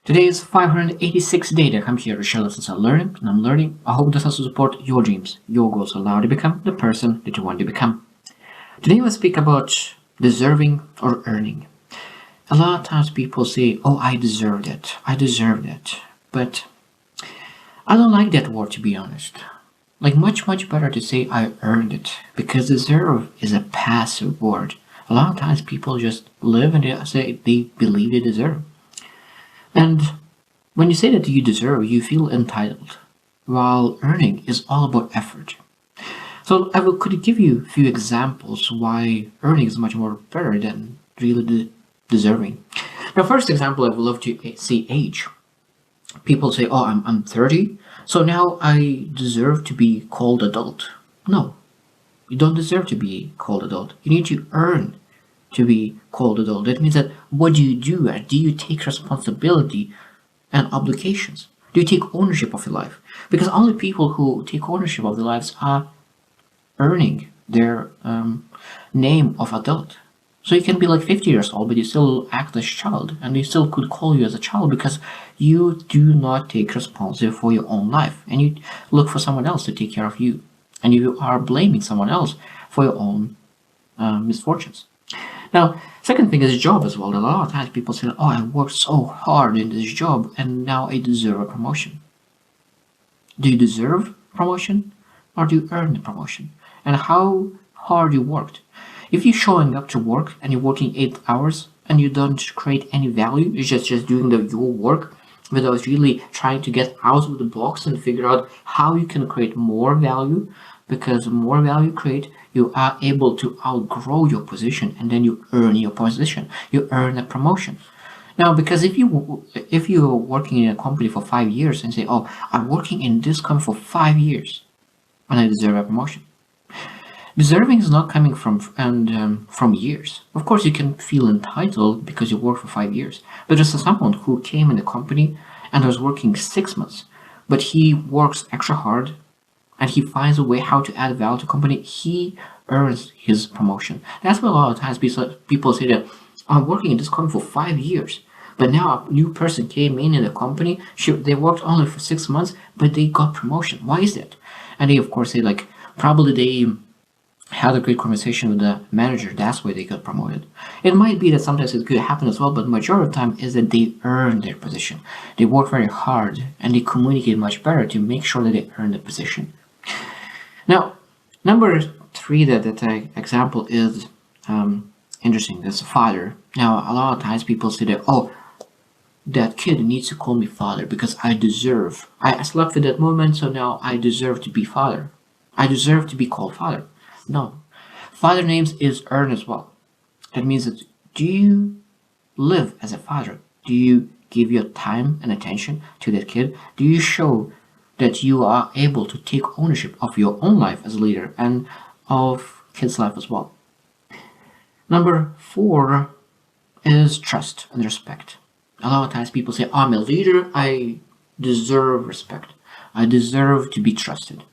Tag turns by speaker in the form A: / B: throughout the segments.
A: Today is 586 day that I'm here to share lessons I'm learning, and I'm learning. I hope this has to support your dreams, your goals, allow you to become the person that you want to become. Today we'll speak about deserving or earning. A lot of times people say, oh, I deserve that. But I don't like that word, to be honest. Like much better to say I earned it, because deserve is a passive word. A lot of times people just live and they say they believe they deserve. And when you say that you deserve, you feel entitled, while earning is all about effort. So could give you a few examples why earning is much more better than really deserving. Now, first example, I would love to see age. People say, oh, I'm 30, so now I deserve to be called adult. No, you don't deserve to be called adult. You need to earn to be called adult. That means that what do you do? Do you take responsibility and obligations? Do you take ownership of your life? Because only people who take ownership of their lives are earning their name of adult. So you can be like 50 years old, but you still act as a child, and they still could call you as a child because you do not take responsibility for your own life, and you look for someone else to take care of you, and you are blaming someone else for your own misfortunes. Now, second thing is job as well. A lot of times people say, oh, I worked so hard in this job and now I deserve a promotion. Do you deserve promotion or do you earn the promotion? And how hard you worked. If you're showing up to work and you're working 8 hours and you don't create any value, you're just doing your work without really trying to get out of the box and figure out how you can create more value, because the more value you create, you are able to outgrow your position, and then you earn your position. You earn a promotion. Now, because if you're working in a company for 5 years and say, oh, I'm working in this company for 5 years and I deserve a promotion. Deserving is not coming from years. Of course, you can feel entitled because you work for 5 years. But there's someone who came in the company and was working 6 months, but he works extra hard and he finds a way how to add value to the company. He earns his promotion. That's why a lot of times people say that I'm working in this company for 5 years, but now a new person came in the company. They worked only for 6 months, but they got promotion. Why is that? And they of course say like probably they had a great conversation with the manager. That's why they got promoted. It might be that sometimes it could happen as well, but the majority of the time is that they earn their position. They work very hard and they communicate much better to make sure that they earn the position. Now, number 3 that example is interesting. That's father. Now, a lot of times people say that, oh, that kid needs to call me father because I deserve. I slept with that moment, so now I deserve to be father. I deserve to be called father. No. Father names is earned as well. That means that do you live as a father? Do you give your time and attention to that kid? Do you show that you are able to take ownership of your own life as a leader and of kids' life as well? Number 4 is trust and respect. A lot of times people say, I'm a leader, I deserve respect. I deserve to be trusted.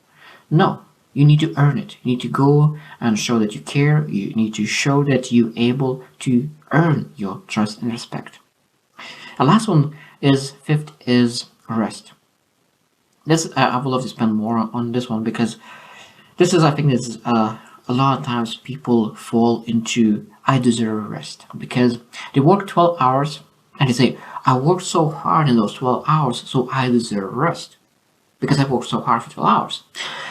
A: No, you need to earn it. You need to go and show that you care. You need to show that you're able to earn your trust and respect. The last one is 5th is rest. This I would love to spend more on this one because this is, I think, this a lot of times people fall into I deserve rest because they work 12 hours and they say I worked so hard in those 12 hours, so I deserve rest because I worked so hard for 12 hours.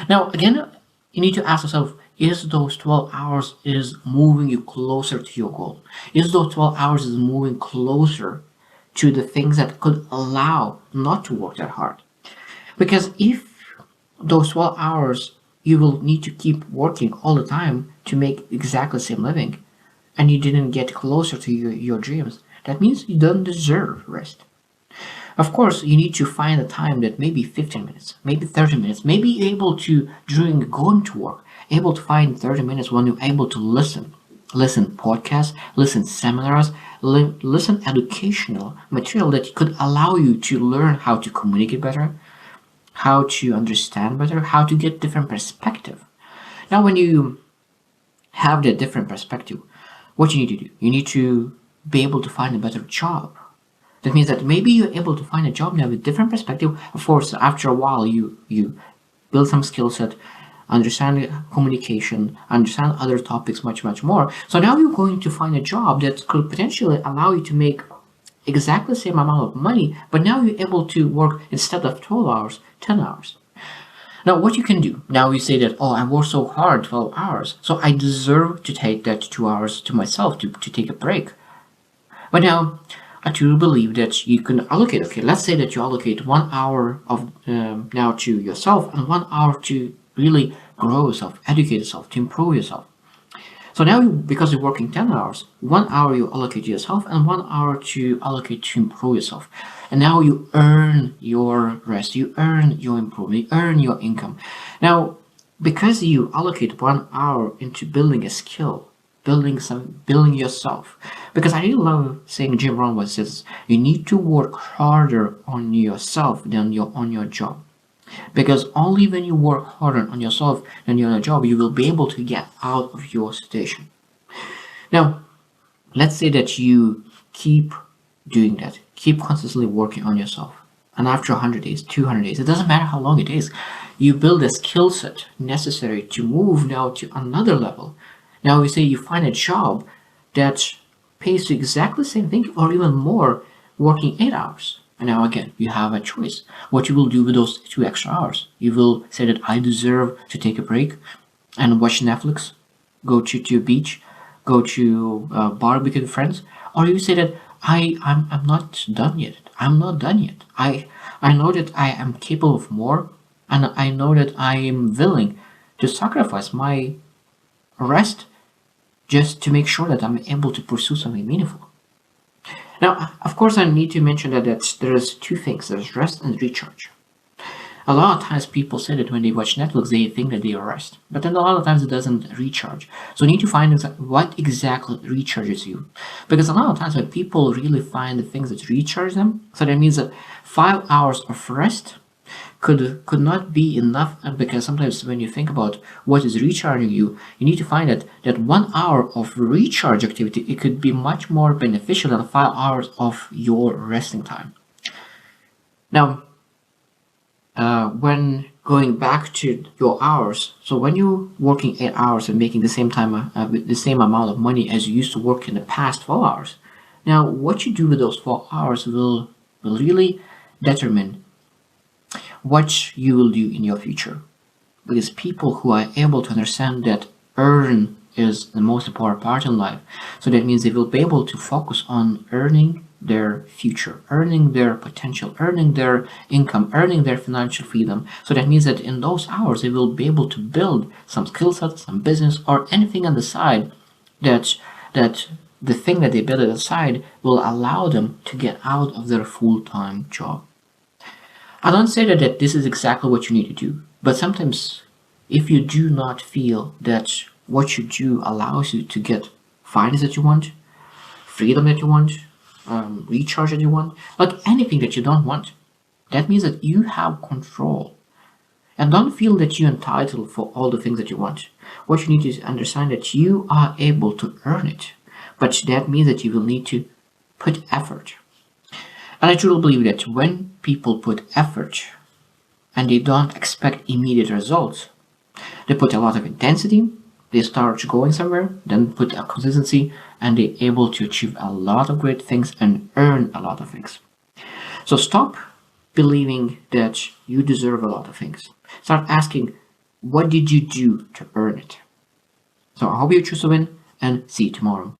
A: Now again, you need to ask yourself: is those 12 hours is moving you closer to your goal? Is those 12 hours is moving closer to the things that could allow not to work that hard? Because if those 12 hours you will need to keep working all the time to make exactly the same living and you didn't get closer to your dreams, that means you don't deserve rest. Of course, you need to find a time that maybe 15 minutes, maybe 30 minutes, maybe able to, during going to work, able to find 30 minutes when you're able to listen podcasts, listen seminars, listen educational material that could allow you to learn how to communicate better, how to understand better, how to get different perspective. Now, when you have that different perspective, what you need to do, you need to be able to find a better job. That means that maybe you're able to find a job now with different perspective. Of course, after a while, you build some skill set, understand communication, understand other topics much more. So now you're going to find a job that could potentially allow you to make exactly the same amount of money, but now you're able to work instead of 12 hours, 10 hours. Now, what you can do, now you say that, oh, I worked so hard, 12 hours, so I deserve to take that 2 hours to myself to take a break. But now, I truly believe that you can allocate, okay, let's say that you allocate 1 hour of now to yourself and 1 hour to really grow yourself, educate yourself, to improve yourself. So now, because you're working 10 hours, 1 hour you allocate to yourself and 1 hour to allocate to improve yourself. And now you earn your rest, you earn your improvement, you earn your income. Now, because you allocate 1 hour into building a skill, building yourself. Because I really love saying Jim Rohn was says, you need to work harder on yourself than on your job. Because only when you work harder on yourself than on your job, you will be able to get out of your situation. Now, let's say that you keep doing that, keep consistently working on yourself. And after 100 days, 200 days, it doesn't matter how long it is, you build a skill set necessary to move now to another level. Now we say you find a job that pays you exactly the same thing or even more, working 8 hours. And now again, you have a choice. What you will do with those 2 extra hours. You will say that I deserve to take a break and watch Netflix, go to a beach, go to a barbecue with friends. Or you say that I'm not done yet. I'm not done yet. I know that I am capable of more, and I know that I am willing to sacrifice my rest just to make sure that I'm able to pursue something meaningful. Now, of course, I need to mention that there's 2 things. There's rest and recharge. A lot of times people say that when they watch Netflix, they think that they rest. But then a lot of times it doesn't recharge. So you need to find what exactly recharges you. Because a lot of times when people really find the things that recharge them, so that means that 5 hours of rest could not be enough, because sometimes when you think about what is recharging you, you need to find that 1 hour of recharge activity, it could be much more beneficial than 5 hours of your resting time. Now, when going back to your hours, so when you're working 8 hours and making the same time, the same amount of money as you used to work in the past 12 hours, now what you do with those 4 hours will really determine what you will do in your future. Because people who are able to understand that earn is the most important part in life, so that means they will be able to focus on earning their future, earning their potential, earning their income, earning their financial freedom. So that means that in those hours they will be able to build some skill sets, some business, or anything on the side that the thing that they build on the side will allow them to get out of their full-time job. I don't say that this is exactly what you need to do, but sometimes if you do not feel that what you do allows you to get finance that you want, freedom that you want, recharge that you want, like anything that you don't want, that means that you have control. And don't feel that you're entitled for all the things that you want. What you need to understand that you are able to earn it, but that means that you will need to put effort. And I truly believe that when people put effort and they don't expect immediate results, they put a lot of intensity, they start going somewhere, then put a consistency, and they're able to achieve a lot of great things and earn a lot of things. So stop believing that you deserve a lot of things. Start asking, what did you do to earn it? So I hope you choose to win, and see you tomorrow.